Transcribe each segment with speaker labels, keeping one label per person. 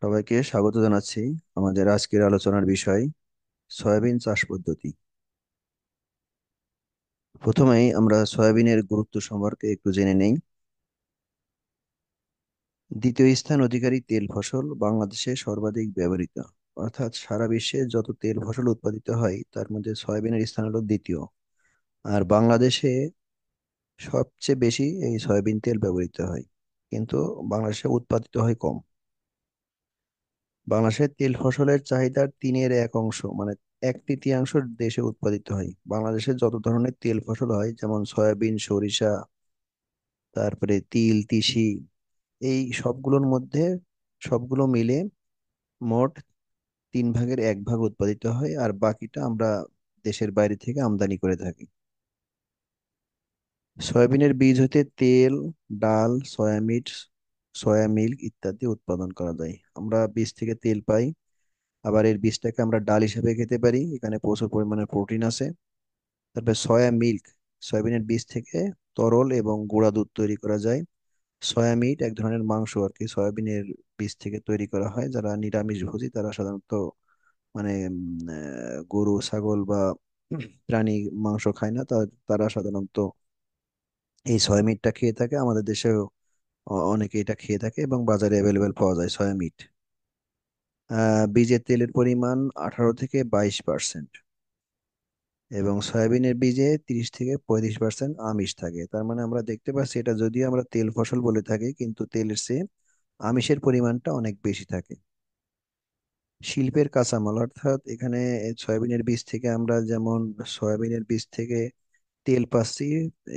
Speaker 1: সবাইকে স্বাগত জানাচ্ছি আমাদের আজকের আলোচনার বিষয় সয়াবিন চাষ পদ্ধতি। প্রথমেই আমরা সয়াবিনের গুরুত্ব সম্পর্কে একটু জেনে নেই। দ্বিতীয় স্থান অধিকারী তেল ফসল, বাংলাদেশে সর্বাধিক ব্যবহৃত। অর্থাৎ সারা বিশ্বে যত তেল ফসল উৎপাদিত হয় তার মধ্যে সয়াবিনের স্থান হলো দ্বিতীয়। আর বাংলাদেশে সবচেয়ে বেশি এই সয়াবিন তেল ব্যবহৃত হয়, কিন্তু বাংলাদেশে উৎপাদিত হয় কম। বাংলাদেশের তেল ফসলের চাহিদার তিনের এক অংশ, মানে এক তৃতীয়াংশ দেশে উৎপাদিত হয়। বাংলাদেশে যত ধরনের তেল ফসল হয়, যেমন সয়াবিন, সরিষা, তারপরে তিল, তিসি, এই সবগুলোর মধ্যে সবগুলো মিলে মোট 1/3 উৎপাদিত হয়, আর বাকিটা আমরা দেশের বাইরে থেকে আমদানি করে থাকি। সয়াবিনের বীজ হতে তেল, ডাল, সয়া মিল্ক ইত্যাদি উৎপাদন করা যায়। আমরা বীজ থেকে তেল পাই, আবার এর বীজটাকে আমরা ডাল হিসেবে খেতে পারি, এখানে প্রচুর পরিমাণে প্রোটিন আছে। তারপরে সয়া মিল্ক, সয়াবিনের বীজ থেকে তরল এবং গুঁড়া দুধ তৈরি করা যায়। সয়া মিট এক ধরনের মাংস আর কি, সয়াবিনের বীজ থেকে তৈরি করা হয়। যারা নিরামিষ ভোজী তারা সাধারণত মানে গরু, ছাগল বা প্রাণী মাংস খায় না, তারা সাধারণত এই সয়া মিটটা খেয়ে থাকে। আমাদের দেশেও অনেকে এটা খেয়ে থাকে এবং বাজারে অ্যাভেলেবেল পাওয়া যায় সয়া মিট। বীজের তেলের পরিমাণ 18 থেকে 22%, এবং সয়াবিনের বীজে 30 থেকে 35% আমিষ থাকে। তার মানে আমরা দেখতে পাচ্ছি, এটা যদিও আমরা তেল ফসল বলে থাকি, কিন্তু তেলের চেয়ে আমিষের পরিমাণটা অনেক বেশি থাকে। শিল্পের কাঁচামাল, অর্থাৎ এখানে সয়াবিনের বীজ থেকে আমরা যেমন সয়াবিনের বীজ থেকে তেল পাচ্ছি,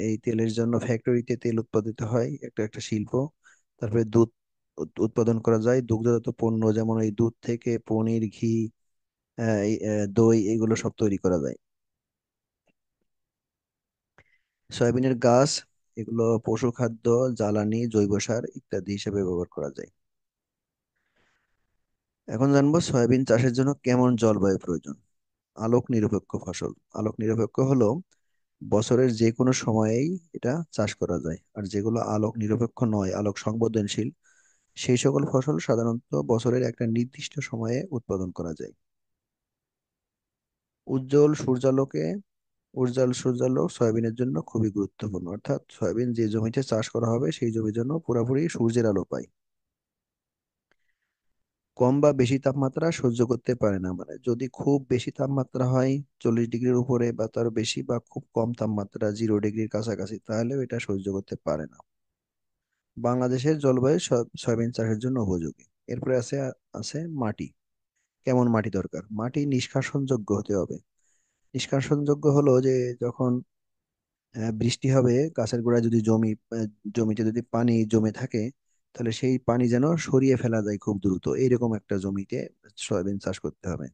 Speaker 1: এই তেলের জন্য ফ্যাক্টরিতে তেল উৎপাদিত হয়, একটা একটা শিল্প। তারপরে দুধ উৎপাদন করা যায়, দুগ্ধজাত পণ্য যেমন এই দুধ থেকে পনির, ঘি, দই, এগুলো সব তৈরি করা যায়। সয়াবিনের গাছ, এগুলো পশু খাদ্য, জ্বালানি, জৈব সার ইত্যাদি হিসেবে ব্যবহার করা যায়। এখন জানবো সয়াবিন চাষের জন্য কেমন জলবায়ু প্রয়োজন। আলোক নিরপেক্ষ ফসল। আলোক নিরপেক্ষ হলো বছরের যে কোনো সময়েই এটা চাষ করা যায়, আর যেগুলো আলোক নিরপেক্ষ নয়, আলোক সংবেদনশীল, সেই সকল ফসল সাধারণত বছরের একটা নির্দিষ্ট সময়ে উৎপাদন করা যায়। উজ্জ্বল সূর্যালোকে উজ্জ্বল সূর্যালোক সয়াবিনের জন্য খুবই গুরুত্বপূর্ণ। অর্থাৎ সয়াবিন যে জমিতে চাষ করা হবে সেই জমির জন্য পুরোপুরি সূর্যের আলো পায়। কম বা বেশি তাপমাত্রা সহ্য করতে পারে না, মানে যদি খুব বেশি তাপমাত্রা হয় 40 ডিগ্রির উপরে বা তার বেশি, বা খুব কম তাপমাত্রা 0 ডিগ্রির কাছাকাছি, তাহলেও এটা সহ্য করতে পারে না। বাংলাদেশের জলবায়ু সয়াবিন চাষের জন্য উপযোগী। এরপরে আছে আছে মাটি। কেমন মাটি দরকার? মাটি নিষ্কাশনযোগ্য হতে হবে। নিষ্কাশনযোগ্য হলো যে যখন বৃষ্টি হবে, গাছের গোড়ায় যদি জমিতে যদি পানি জমে থাকে, তাহলে সেই পানি যেন সরিয়ে ফেলা যায় খুব দ্রুত, এইরকম একটা জমিতে সয়াবিন চাষ করতে হবে।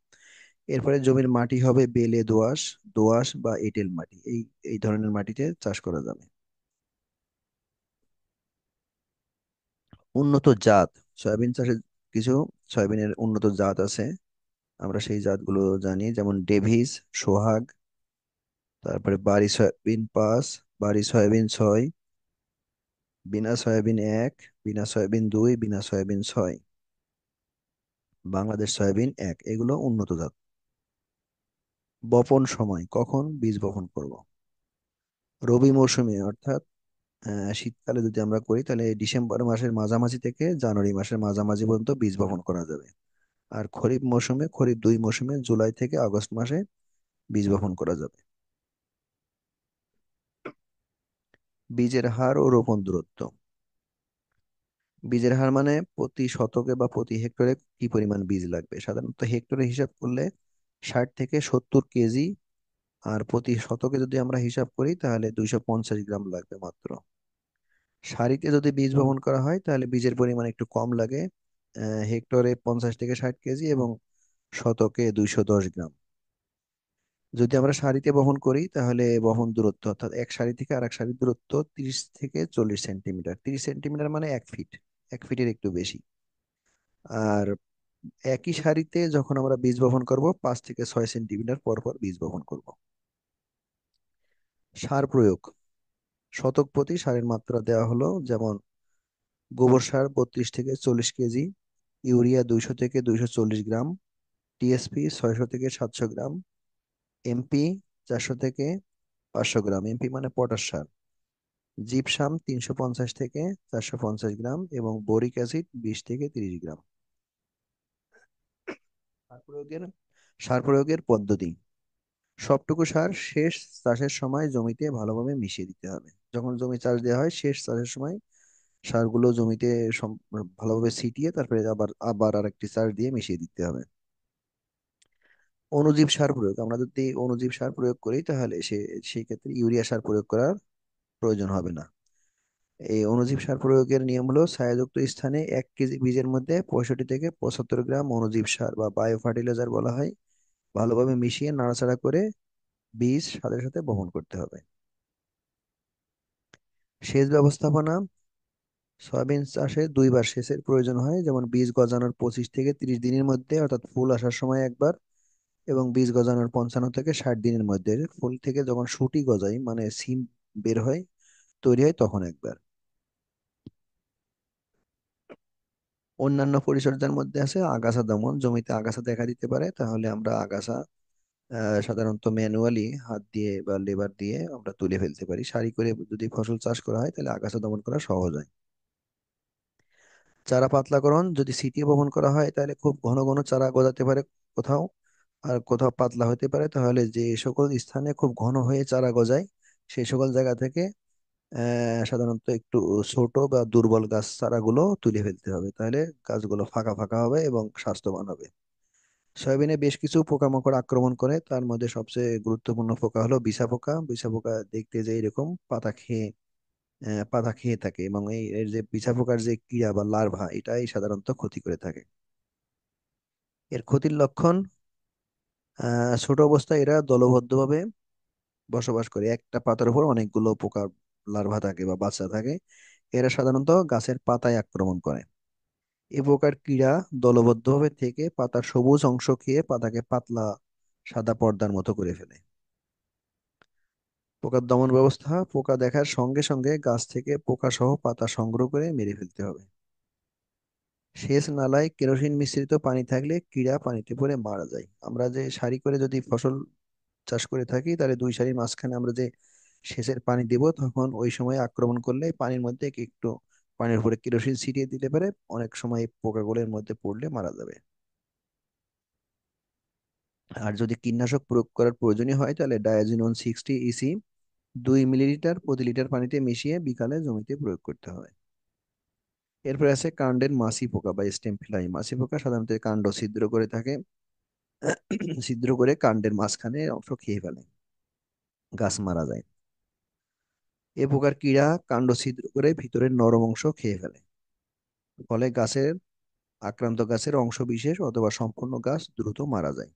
Speaker 1: এরপরে জমির মাটি হবে বেলে দোআঁশ, দোআঁশ বা এঁটেল মাটি, এই এই ধরনের মাটিতে চাষ করা যাবে। উন্নত জাত। সয়াবিন চাষের কিছু সয়াবিনের উন্নত জাত আছে, আমরা সেই জাতগুলো জানি, যেমন ডেভিস, সোহাগ, তারপরে বারি সয়াবিন 5, বারি সয়াবিন 6, বিনা সয়াবিন 1, বিনা সয়াবিন 2, বিনা সয়াবিন 6, বাংলাদেশ সয়াবিন 1, এগুলো উন্নত জাত। বপন সময়, কখন বীজ বপন করব? রবি মৌসুমে, অর্থাৎ শীতকালে যদি আমরা করি তাহলে ডিসেম্বর মাসের মাঝামাঝি থেকে জানুয়ারি মাসের মাঝামাঝি পর্যন্ত বীজ বপন করা যাবে। আর খরিফ মৌসুমে, খরিফ 2 মৌসুমে জুলাই থেকে আগস্ট মাসে বীজ বপন করা যাবে। বীজের হার ও রোপণ দূরত্ব। বীজের হার মানে প্রতি শতকে বা প্রতি হেক্টরে কি পরিমাণ বীজ লাগবে। সাধারণত হেক্টরে হিসাব করলে 60 থেকে 70 কেজি, আর প্রতি শতকে যদি আমরা হিসাব করি তাহলে 250 গ্রাম লাগবে মাত্র। সারিতে যদি বীজ বপন করা হয় তাহলে বীজের পরিমাণ একটু কম লাগে, হেক্টরে 50 থেকে 60 কেজি এবং শতকে 210 গ্রাম। যদি আমরা সারিতে বপন করি তাহলে বপন দূরত্ব, অর্থাৎ এক সারি থেকে আরেক সারির দূরত্ব 30 থেকে 40 সেন্টিমিটার। 30 সেন্টিমিটার মানে 1 ফিট, 1 ফিটের একটু বেশি। আর একই সারিতে যখন আমরা বীজ বপন করব 5 থেকে 6 সেন্টিমিটার পর পর বীজ বপন করব। সার প্রয়োগ। শতক প্রতি সারের মাত্রা দেওয়া হলো, যেমন গোবর সার 32 থেকে 40 কেজি, ইউরিয়া 200 থেকে 240 গ্রাম, টিএসপি 600 থেকে 700 গ্রাম, এমপি 400 থেকে 500 গ্রাম, এমপি মানে পটাশ সার, জিপসাম 350 থেকে 450 গ্রাম এবং বোরিক অ্যাসিড 20 থেকে 30 গ্রাম। সার প্রয়োগের সার প্রয়োগের পদ্ধতি: সবটুকু সার শেষ চাষের সময় জমিতে ভালোভাবে মিশিয়ে দিতে হবে। যখন জমি চাষ দেওয়া হয় শেষ চাষের সময় সারগুলো জমিতে ভালোভাবে ছিটিয়ে তারপরে আবার আবার আরেকটি সার দিয়ে মিশিয়ে দিতে হবে। অণুজীব সার প্রয়োগ: আমরা যদি অণুজীব সার প্রয়োগ করি তাহলে সেই ক্ষেত্রে ইউরিয়া সার প্রয়োগ করার প্রয়োজন হবে না। এই অণুজীব সার প্রয়োগের নিয়ম হলো, ছায়াযুক্ত স্থানে 1 কেজি বীজের মধ্যে 65 থেকে 75 গ্রাম অণুজীব সার বা বায়ো ফার্টিলাইজার বলা হয় ভালোভাবে মিশিয়ে নাড়াচাড়া করে বীজ সাথে সাথে বপন করতে হবে। সেচ ব্যবস্থাপনা: সয়াবিন চাষে 2 বার সেচের প্রয়োজন হয়, যেমন বীজ গজানোর 25 থেকে 30 দিনের মধ্যে অর্থাৎ ফুল আসার সময় একবার, এবং বীজ গজানোর 55 থেকে 60 দিনের মধ্যে ফুল থেকে যখন শুটি গজায় মানে সিম বের হয় তৈরি হয় তখন একবার। অন্যান্য পরিচর্যার মধ্যে আছে আগাছা দমন: জমিতে আগাছা দেখা দিতে পারে তাহলে আমরা আগাছা সাধারণত ম্যানুয়ালি হাত দিয়ে বা লেবার দিয়ে আমরা তুলে ফেলতে পারি। সারি করে যদি ফসল চাষ করা হয় তাহলে আগাছা দমন করা সহজ হয়। চারা পাতলাকরণ: যদি ছিটিয়ে বপন করা হয় তাহলে খুব ঘন ঘন চারা গজাতে পারে কোথাও, আর কোথাও পাতলা হতে পারে। তাহলে যে সকল স্থানে খুব ঘন হয়ে চারা গজায় সেই সকল জায়গা থেকে সাধারণত একটু ছোট বা দুর্বল গাছ চারাগুলো তুলে ফেলতে হবে, তাহলে গাছগুলো ফাঁকা ফাঁকা হবে এবং স্বাস্থ্যবান হবে। সয়াবিনে বেশ কিছু পোকামাকড় আক্রমণ করে, তার মধ্যে সবচেয়ে গুরুত্বপূর্ণ পোকা হলো বিছা পোকা। বিছা পোকা দেখতে যে এরকম পাতা খেয়ে থাকে, এবং এর যে বিছা পোকার যে ক্রিয়া বা লার্ভা এটাই সাধারণত ক্ষতি করে থাকে। এর ক্ষতির লক্ষণ: ছোট অবস্থায় এরা দলবদ্ধভাবে বসবাস করে, একটা পাতার উপর অনেকগুলো পোকার লার্ভা থাকে বা বাচ্চা থাকে। এরা সাধারণত গাছের পাতায় আক্রমণ করে। এ পোকার কীড়া দলবদ্ধভাবে থেকে পাতার সবুজ অংশ খেয়ে পাতাকে পাতলা সাদা পর্দার মতো করে ফেলে। পোকার দমন ব্যবস্থা: পোকা দেখার সঙ্গে সঙ্গে গাছ থেকে পোকা সহ পাতা সংগ্রহ করে মেরে ফেলতে হবে। সেচ নালায় কেরোসিন মিশ্রিত পানি থাকলে কীড়া পানিতে পড়ে মারা যায়। আমরা যে সারি করে যদি ফসল চাষ করে থাকি তাহলে 2 সারির মাঝখানে আমরা যে সেচের পানি দেব তখন ওই সময় আক্রমণ করলে পানির মধ্যে একটু পানির উপরে কেরোসিন ছিটিয়ে দিতে পারে, অনেক সময় এই পোকাগুলোর মধ্যে পড়লে মারা যাবে। আর যদি কীটনাশক প্রয়োগ করার প্রয়োজনীয় হয় তাহলে ডায়াজিনন 60 ইসি 2 মিলিলিটার প্রতি লিটার পানিতে মিশিয়ে বিকালে জমিতে প্রয়োগ করতে হবে। এরপরে আছে কাণ্ডের মাছি পোকা বা স্টেম ফ্লাই। মাছি পোকা সাধারণত কাণ্ড ছিদ্র করে থাকে, ছিদ্র করে কাণ্ডের মাঝখানে অংশ খেয়ে ফেলে, গাছ মারা যায়। এ পোকার কীড়া কাণ্ড ছিদ্র করে ভিতরের নরম অংশ খেয়ে ফেলে, ফলে আক্রান্ত গাছের অংশ বিশেষ অথবা সম্পূর্ণ গাছ দ্রুত মারা যায়।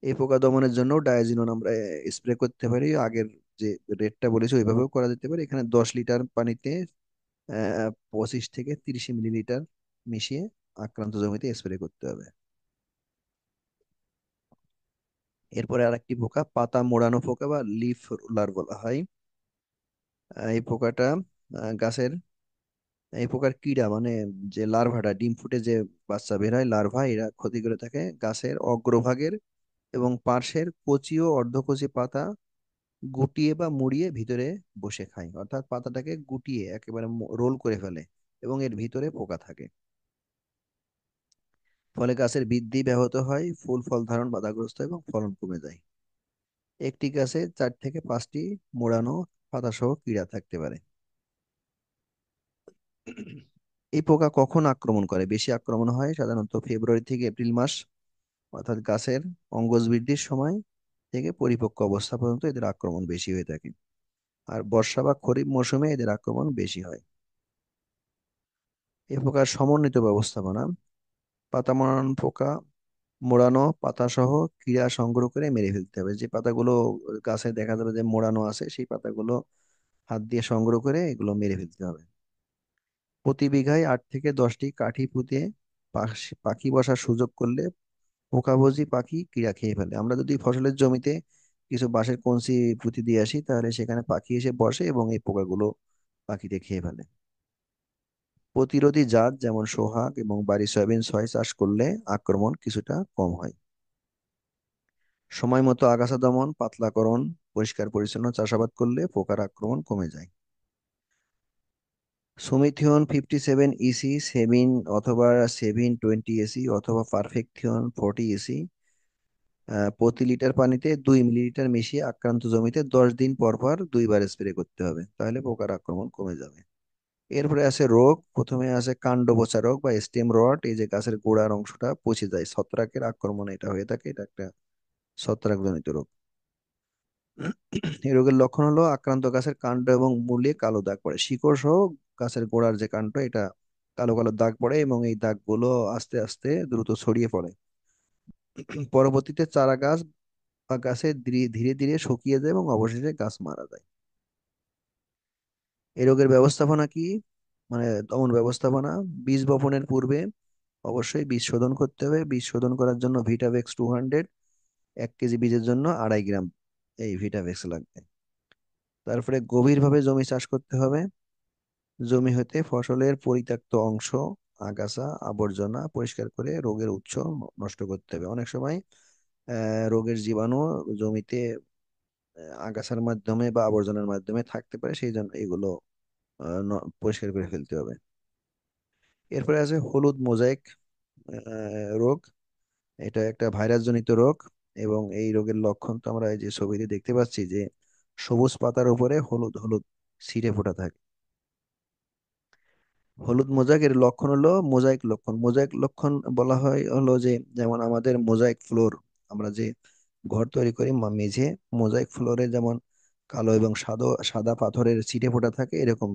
Speaker 1: এই পোকা দমনের জন্য ডায়াজিনন আমরা স্প্রে করতে পারি, আগের যে রেটটা বলেছি ওইভাবেও করা যেতে পারে। এখানে 10 লিটার পানিতে 25 থেকে 30 মিলিলিটার মিশিয়ে আক্রান্ত জমিতে স্প্রে করতে হবে। এরপরে আরেকটি পোকা পাতা মোড়ানো পোকা বা লিফ রোলার বলা হয়। এই পোকাটা গাছের এই প্রকার কীড়া মানে যে লার্ভাটা ডিম ফুটে যে বাচ্চা বের হয় লার্ভা, এরা ক্ষতি করে থাকে গাছের অগ্রভাগের এবং পার্শ্বের কচি ও অর্ধকচি পাতা গুটিয়ে বা মুড়িয়ে ভিতরে বসে খায়, অর্থাৎ পাতাটাকে গুটিয়ে একেবারে রোল করে ফেলে এবং এর ভিতরে পোকা থাকে। ফলে গাছের বৃদ্ধি ব্যাহত হয়, ফুল ফল ধারণ বাধাগ্রস্ত এবং ফলন কমে যায়। একটি গাছে 4 থেকে 5টি মোড়ানো পাতাসহ কীড়া থাকতে পারে। এই পোকা কখন আক্রমণ করে? বেশি আক্রমণ হয় সাধারণত ফেব্রুয়ারি থেকে এপ্রিল মাস, অর্থাৎ গাছের অঙ্গজ বৃদ্ধির সময় থেকে পরিপক্ক অবস্থা পর্যন্ত এদের আক্রমণ বেশি হয়ে থাকে। আর বর্ষা বা খরিফ মৌসুমে এদের আক্রমণ বেশি হয়। এ প্রকার সমন্বিত ব্যবস্থাপনা: পাতা মোড়ানো পোকা মোড়ানো পাতা সহ কীড়া সংগ্রহ করে মেরে ফেলতে হবে। যে পাতাগুলো গাছে দেখা যাবে যে মোড়ানো আছে সেই পাতাগুলো হাত দিয়ে সংগ্রহ করে এগুলো মেরে ফেলতে হবে। প্রতি বিঘায় 8 থেকে 10টি কাঠি পুঁতে পাখি বসার সুযোগ করলে পোকাভোজী পাখি কীড়া খেয়ে ফেলে। আমরা যদি ফসলের জমিতে কিছু বাঁশের কঞ্চি পুঁতি দিয়ে আসি তাহলে সেখানে পাখি এসে বসে এবং এই পোকাগুলো পাখিতে খেয়ে ফেলে। প্রতিরোধী জাত যেমন সোহাগ এবং বারি সয়াবিন ছয় চাষ করলে আক্রমণ কিছুটা কম হয়। সময় মতো আগাছা দমন, পাতলাকরণ, পরিষ্কার পরিচ্ছন্ন চাষাবাদ করলে পোকার আক্রমণ কমে যায়। সুমিথিয়ন 57 ইসি, সেভিন অথবা সেভিন 20 এসি অথবা পারফেক্থিয়ন 40 ইসি প্রতি লিটার পানিতে 2 মিলিলিটার মিশিয়ে আক্রান্ত জমিতে 10 দিন পর পর 2বার স্প্রে করতে হবে, তাহলে পোকার আক্রমণ কমে যাবে। এরপরে আছে রোগ। প্রথমে আছে কাণ্ড পচা রোগ বা স্টেম রট, এই যে গাছের গোড়ার অংশটা পচে যায়, ছত্রাকের আক্রমণে এটা হয়ে থাকে, এটা একটা ছত্রাকজনিত রোগ। এই রোগের লক্ষণ হলো আক্রান্ত গাছের কাণ্ড এবং মূলে কালো দাগ পড়ে, শিকড় সহ গাছের গোড়ার যে কাণ্ড এটা কালো কালো দাগ পড়ে এবং এই দাগগুলো আস্তে আস্তে দ্রুত ছড়িয়ে পড়ে। পরবর্তীতে চারা গাছ বা গাছে ধীরে ধীরে ধীরে শুকিয়ে যায় এবং অবশেষে গাছ মারা যায়। এই রোগের ব্যবস্থাপনা কি, মানে দমন ব্যবস্থাপনা: বীজ বপনের পূর্বে অবশ্যই বীজ শোধন করতে হবে। বীজ শোধন করার জন্য ভিটাভেক্স 200, 1 কেজি বীজের জন্য 2.5 গ্রাম এই ভিটাভেক্স লাগবে। তারপরে গভীরভাবে জমি চাষ করতে হবে। জমি হতে ফসলের পরিত্যক্ত অংশ, আগাছা আবর্জনা পরিষ্কার করে রোগের উৎস নষ্ট করতে হবে। অনেক সময় রোগের জীবাণু জমিতে আগাছার মাধ্যমে বা আবর্জনার মাধ্যমে থাকতে পারে, সেই জন্য এগুলো পরিষ্কার করে ফেলতে হবে। এরপরে আছে হলুদ মোজাইক রোগ। এটা একটা ভাইরাস জনিত রোগ এবং এই রোগের লক্ষণ তো আমরা এই যে ছবিতে দেখতে পাচ্ছি যে সবুজ পাতার উপরে হলুদ হলুদ ছিটে ফোটা থাকে। হলুদ মোজাইক এর লক্ষণ হলো মোজাইক লক্ষণ। মোজাইক লক্ষণ বলা হয় হলো যে, যেমন আমাদের মোজাইক ফ্লোর, আমরা যে ঘর তৈরি করি মেঝে, মোজাইক ফ্লোরে যেমন কালো এবং সাদা সাদা পাথরের ছিটে ফোটা থাকে, এরকম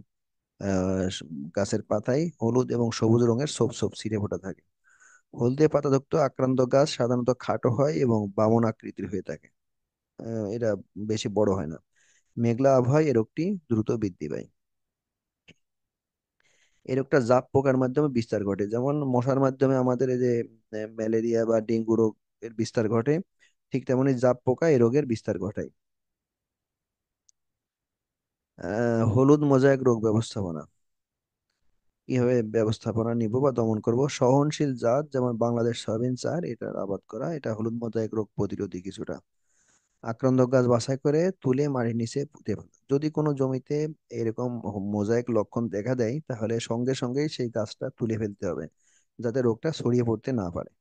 Speaker 1: আহ স- গাছের পাতায় হলুদ এবং সবুজ রঙের ছোপ ছোপ ছিটে ফোটা থাকে। হলদে পাতাযুক্ত আক্রান্ত গাছ সাধারণত খাটো হয় এবং বামন আকৃতির হয়ে থাকে। এটা বেশি বড় হয় না। মেঘলা আবহাওয়ায় এ রোগটি দ্রুত বৃদ্ধি পায়। এই রোগটা জাপ পোকার মাধ্যমে বিস্তার ঘটে, যেমন মশার মাধ্যমে আমাদের এই যে ম্যালেরিয়া বা ডেঙ্গু রোগ এর বিস্তার ঘটে, ঠিক তেমনি জাপ পোকা এই রোগের বিস্তার ঘটায়। হলুদ মোজাইক রোগ ব্যবস্থাপনা: কিভাবে ব্যবস্থাপনা নিব বা দমন করব? সহনশীল জাত যেমন বাংলাদেশ সয়াবিন 4 এটার আবাদ করা, এটা হলুদ মোজাইক রোগ প্রতিরোধী কিছুটা। আক্রান্ত গাছ বাছাই করে তুলে মাটির নিচে পুঁতে ফেলা। যদি কোনো জমিতে এরকম মোজাইক লক্ষণ দেখা দেয় তাহলে সঙ্গে সঙ্গেই সেই গাছটা তুলে ফেলতে হবে, যাতে রোগটা ছড়িয়ে পড়তে না পারে।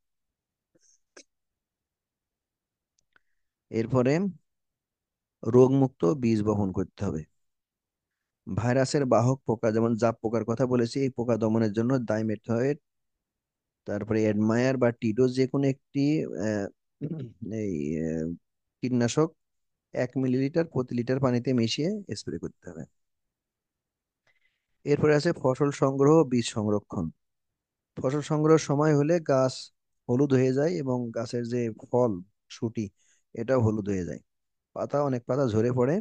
Speaker 1: এরপরে রোগমুক্ত বীজ বপন করতে হবে। ভাইরাসের বাহক পোকা যেমন জাপ পোকার কথা বলেছি, এই পোকা দমনের জন্য ডাইমেথয়েড, তারপরে এডমায়ার বা টিডো যে কোনো একটি আহ, এই আহ, কীটনাশক 1 মিলিলিটার প্রতি লিটার পানিতে মিশিয়ে স্প্রে করতে হবে। এরপরে আছে ফসল সংগ্রহ ও বীজ সংরক্ষণ। ফসল সংগ্রহের সময় হলে গাছ হলুদ হয়ে যায় এবং গাছের যে ফল, শুটি, এটাও হলুদ হয়ে যায়। অনেক পাতা ঝরে পড়ে।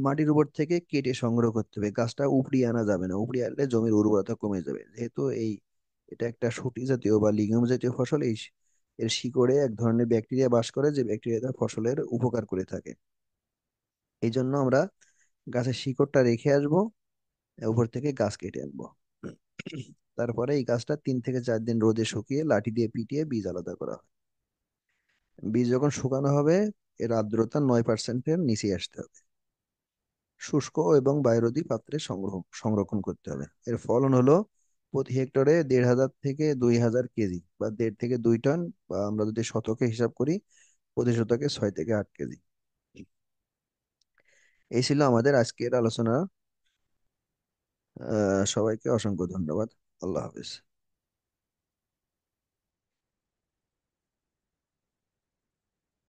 Speaker 1: মাটির উপর থেকে কেটে সংগ্রহ করতে হবে, গাছটা উপড়িয়ে আনা যাবে না, উপড়িয়ে আনলে জমির উর্বরতা কমে যাবে। যেহেতু এটা একটা শুটি জাতীয় বা লিগিউম জাতীয় ফসল, এর শিকড়ে এক ধরনের ব্যাকটেরিয়া বাস করে, যে ব্যাকটেরিয়াটা ফসলের উপকার করে থাকে। এই জন্য আমরা গাছের শিকড়টা রেখে আসবো, উপর থেকে গাছ কেটে আনবো। তারপরে এই গাছটা 3 থেকে 4 দিন রোদে শুকিয়ে লাঠি দিয়ে পিটিয়ে বীজ আলাদা করা হয়। বীজ যখন শুকানো হবে এর আর্দ্রতা 9%-এর নিচে আসতে হবে। শুষ্ক এবং বায়ুরোধী পাত্রে সংরক্ষণ করতে হবে। এর ফলন হলো প্রতি হেক্টরে 1,500 থেকে 2,000 কেজি বা 1.5 থেকে 2 টন, বা আমরা যদি শতকে হিসাব করি প্রতি শতকে 6 থেকে 8 কেজি। এই ছিল আমাদের আজকের আলোচনা। সবাইকে অসংখ্য ধন্যবাদ। আল্লাহ হাফেজ।